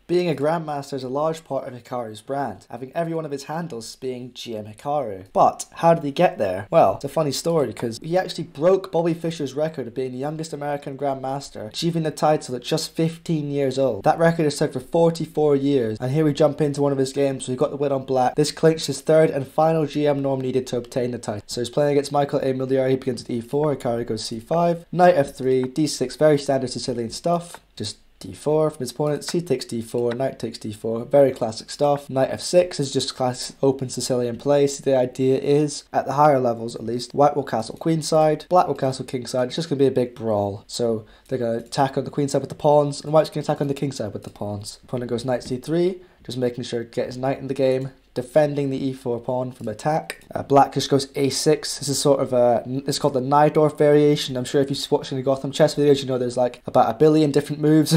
Being a grandmaster is a large part of Hikaru's brand, having every one of his handles being GM Hikaru. But how did he get there? Well, it's a funny story because he actually broke Bobby Fischer's record of being the youngest American grandmaster, achieving the title at just 15 years old. That record is set for 44 years, and here we jump into one of his games where he got the win on black. This clinched his third and final GM norm needed to obtain the title. So he's playing against Michael A. Miliari. He begins at e4, Hikaru goes c5, knight f3, d6, very standard Sicilian stuff, just d4 from his opponent, c takes d4, knight takes d4, very classic stuff. Knight f6 is just classic open Sicilian play. So the idea is, at the higher levels at least, white will castle queenside, black will castle kingside. It's just going to be a big brawl. So they're going to attack on the queenside with the pawns, and white's going to attack on the kingside with the pawns. Opponent goes knight c3, just making sure to get his knight in the game, defending the e4 pawn from attack. Black just goes a6. This is sort of it's called the Najdorf variation. I'm sure if you've watched any Gotham chess videos, you know there's like about a billion different moves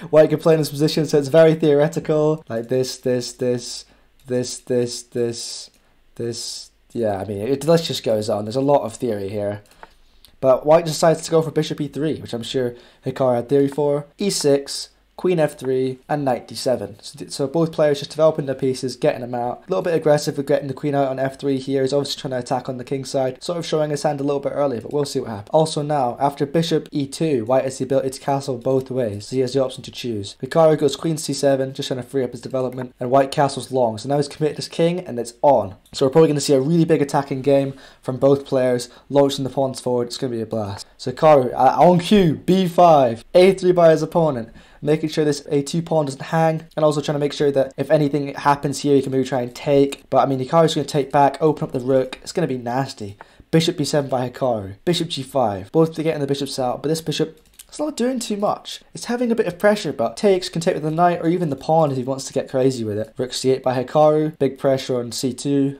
White can play in this position, so it's very theoretical. Like this. Yeah, I mean, the list just goes on. There's a lot of theory here. But White decides to go for bishop e3, which I'm sure Hikaru had theory for. e6, queen f3, and knight d7. So both players just developing their pieces, getting them out. A little bit aggressive with getting the queen out on f3 here. He's obviously trying to attack on the king side, sort of showing his hand a little bit early, but we'll see what happens. Also now, after bishop e2, White has the ability to castle both ways, so he has the option to choose. Hikaru goes queen c7, just trying to free up his development, and White castles long. So now he's committed his king, and it's on. So we're probably going to see a really big attacking game from both players, launching the pawns forward. It's going to be a blast. So Hikaru, on cue, b5, a3 by his opponent, making sure this a2 pawn doesn't hang, and also trying to make sure that if anything happens here, you can maybe try and take. But I mean, Hikaru's going to take back, open up the rook. It's going to be nasty. Bishop b7 by Hikaru. Bishop g5. Both getting the bishops out, but this bishop, it's not doing too much. It's having a bit of pressure, but takes, can take with the knight or even the pawn if he wants to get crazy with it. Rook c8 by Hikaru. Big pressure on c2.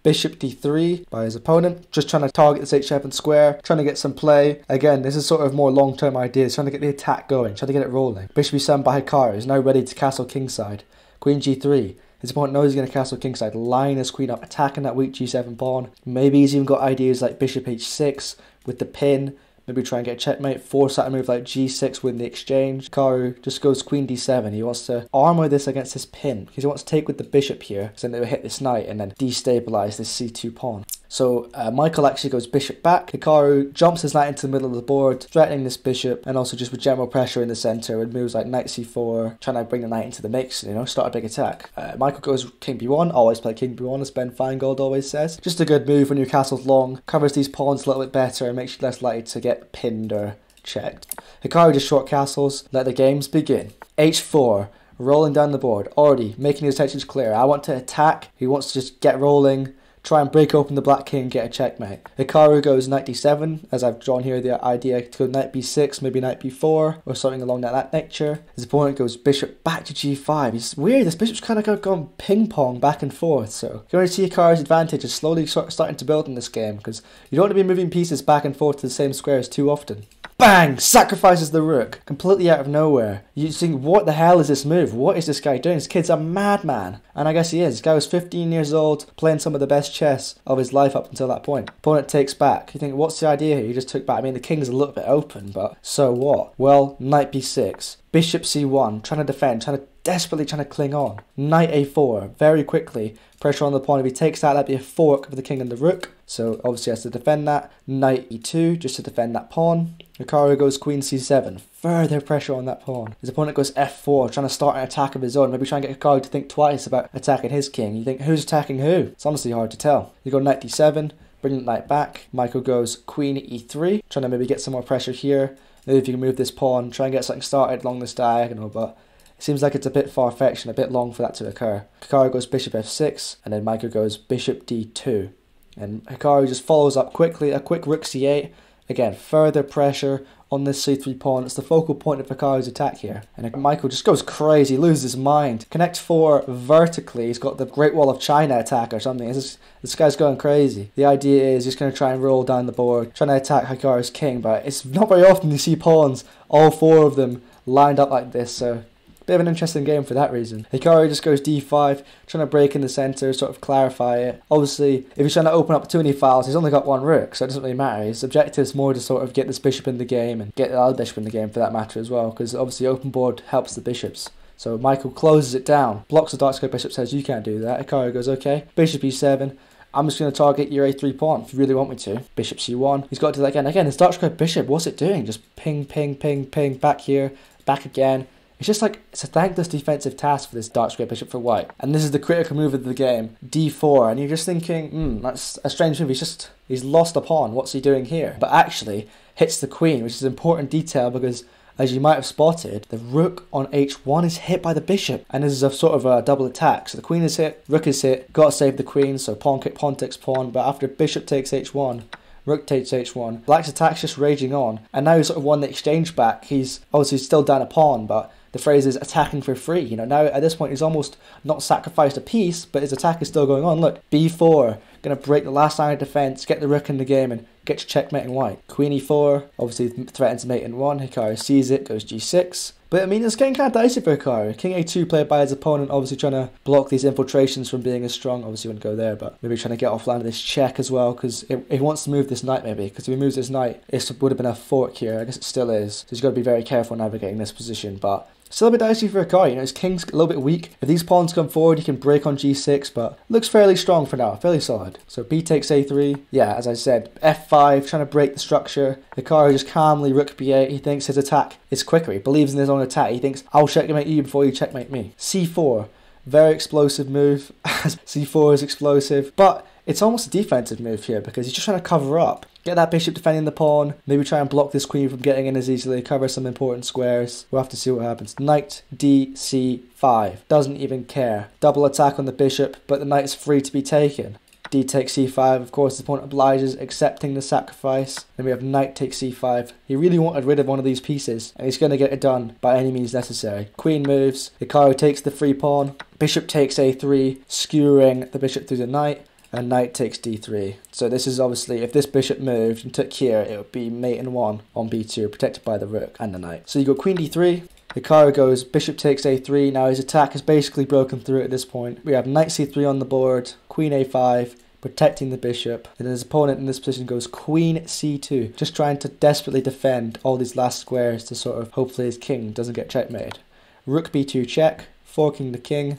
Bishop d3 by his opponent, just trying to target this h7 square, trying to get some play. Again, this is sort of more long-term ideas, trying to get the attack going, trying to get it rolling. Bishop e7 by Hikaru is now ready to castle kingside. Queen g3. His opponent knows he's going to castle kingside, line his queen up, attacking that weak g7 pawn. Maybe he's even got ideas like bishop h6 with the pin. Maybe try and get a checkmate, force out a move like g6 win the exchange. Hikaru just goes queen d7. He wants to armor this against his pin, because he wants to take with the bishop here, so then they will hit this knight and then destabilize this c2 pawn. So Michael actually goes bishop back. Hikaru jumps his knight into the middle of the board, threatening this bishop, and also just with general pressure in the center with moves like knight c4, trying to bring the knight into the mix, you know, start a big attack. Michael goes king b1, always play king b1 as Ben Feingold always says. Just a good move when your castle's long, covers these pawns a little bit better and makes you less likely to get pinned or checked. Hikaru just short castles, let the games begin. h4. Rolling down the board, already making his intentions clear. I want to attack, he wants to just get rolling, try and break open the black king and get a checkmate. Hikaru goes knight d7, as I've drawn here the idea to go knight b6, maybe knight b4, or something along that nature. His opponent goes bishop back to g5. It's weird, this bishop's kind of gone ping pong back and forth, so you're going to see Hikaru's advantage is slowly starting to build in this game, because you don't want to be moving pieces back and forth to the same squares too often. Bang! Sacrifices the rook, completely out of nowhere. You think, what the hell is this move? What is this guy doing? This kid's a madman. And I guess he is. This guy was 15 years old, playing some of the best chess of his life up until that point. Opponent takes back. You think, what's the idea here? He just took back. I mean, the king's a little bit open, but so what? Well, knight b6. Bishop c1, trying to defend, desperately trying to cling on. Knight a4, very quickly. Pressure on the pawn. If he takes that, that'd be a fork of the king and the rook. So obviously he has to defend that. Knight e2, just to defend that pawn. Hikaru goes queen c7, further pressure on that pawn. His opponent goes f4, trying to start an attack of his own. Maybe try and get Hikaru to think twice about attacking his king. You think, who's attacking who? It's honestly hard to tell. You go knight d7, bring the knight back. Michael goes queen e3, trying to maybe get some more pressure here. Maybe if you can move this pawn, try and get something started along this diagonal, but it seems like it's a bit far-fetched and a bit long for that to occur. Hikaru goes bishop f6, and then Michael goes bishop d2. And Hikaru just follows up quickly, a quick rook c8. Again, further pressure on this c3 pawn. It's the focal point of Hikaru's attack here. And Michael just goes crazy, loses his mind. Connect 4 vertically. He's got the Great Wall of China attack or something. This guy's going crazy. The idea is just going to try and roll down the board, trying to attack Hikaru's king, but it's not very often you see pawns, all 4 of them, lined up like this, so bit of an interesting game for that reason. Hikaru just goes d5, trying to break in the center, sort of clarify it. Obviously, if he's trying to open up too many files, he's only got 1 rook, so it doesn't really matter. His objective is more to sort of get this bishop in the game, and get the other bishop in the game for that matter as well, because obviously open board helps the bishops. So Michael closes it down, blocks the dark square bishop, says you can't do that. Hikaru goes, okay. Bishop e7. I'm just going to target your a3 pawn if you really want me to. Bishop c1. He's got to do that again. Again, his dark square bishop, what's it doing? Just ping, ping, ping, ping, back here, back again. It's just like, it's a thankless defensive task for this dark square bishop for white. And this is the critical move of the game, d4. And you're just thinking, that's a strange move. He's lost a pawn. What's he doing here? But actually, hits the queen, which is an important detail because, as you might have spotted, the rook on h1 is hit by the bishop. And this is a sort of a double attack. So the queen is hit, rook is hit, got to save the queen, so pawn takes pawn. But after bishop takes h1, rook takes h1, black's attack's just raging on. And now he's sort of won the exchange back. He's obviously still down a pawn, but the phrase is attacking for free. You know, now at this point he's almost not sacrificed a piece, but his attack is still going on. Look, b4, going to break the last line of defense, get the rook in the game, and get you checkmating white. Queen e4, obviously threatens mate in 1. Hikaru sees it, goes g6. But I mean, it's getting kind of dicey for Hikaru. King a2 played by his opponent, obviously trying to block these infiltrations from being as strong. Obviously, wouldn't go there, but maybe trying to get offline of this check as well, because he wants to move this knight maybe. Because if he moves this knight, it would have been a fork here. I guess it still is. So he's got to be very careful navigating this position, but still a bit dicey for Hikaru. You know, his king's a little bit weak. If these pawns come forward, he can break on g6, but looks fairly strong for now, fairly solid. So b takes a3. Yeah, as I said, f5, trying to break the structure. Hikaru just calmly rook b8. He thinks his attack is quicker. He believes in his own attack. He thinks, I'll checkmate you before you checkmate me. c4, very explosive move. c4 is explosive, but it's almost a defensive move here because he's just trying to cover up. Get that bishop defending the pawn, maybe try and block this queen from getting in as easily, cover some important squares. We'll have to see what happens. Knight d c5. Doesn't even care. Double attack on the bishop, but the knight is free to be taken. D takes c5, of course, the opponent obliges, accepting the sacrifice. Then we have knight takes c5. He really wanted rid of one of these pieces, and he's going to get it done by any means necessary. Queen moves, Hikaru takes the free pawn, bishop takes a3, skewering the bishop through the knight, and knight takes d3. So this is obviously, if this bishop moved and took here, it would be mate in 1 on b2, protected by the rook and the knight. So you go queen d3, Hikaru goes bishop takes a3. Now his attack is basically broken through at this point. We have knight c3 on the board, queen a5, protecting the bishop. And his opponent in this position goes queen c2, just trying to desperately defend all these last squares to sort of hopefully his king doesn't get checkmated. Rook b2 check, forking the king.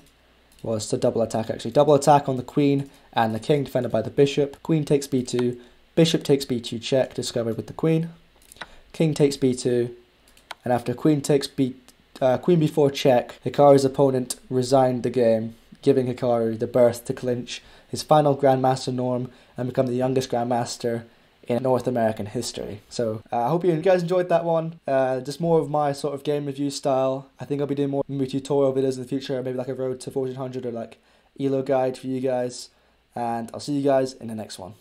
Well, it's a double attack actually. Double attack on the queen and the king defended by the bishop. Queen takes b2, bishop takes b2 check, discovered with the queen. King takes b2, and after queen b4 check, Hikaru's opponent resigned the game, giving Hikaru the berth to clinch his final grandmaster norm and become the youngest grandmaster in North American history. So I hope you guys enjoyed that one. Just more of my sort of game review style. I think I'll be doing more maybe tutorial videos in the future, maybe like a road to 1400 or like ELO guide for you guys. And I'll see you guys in the next one.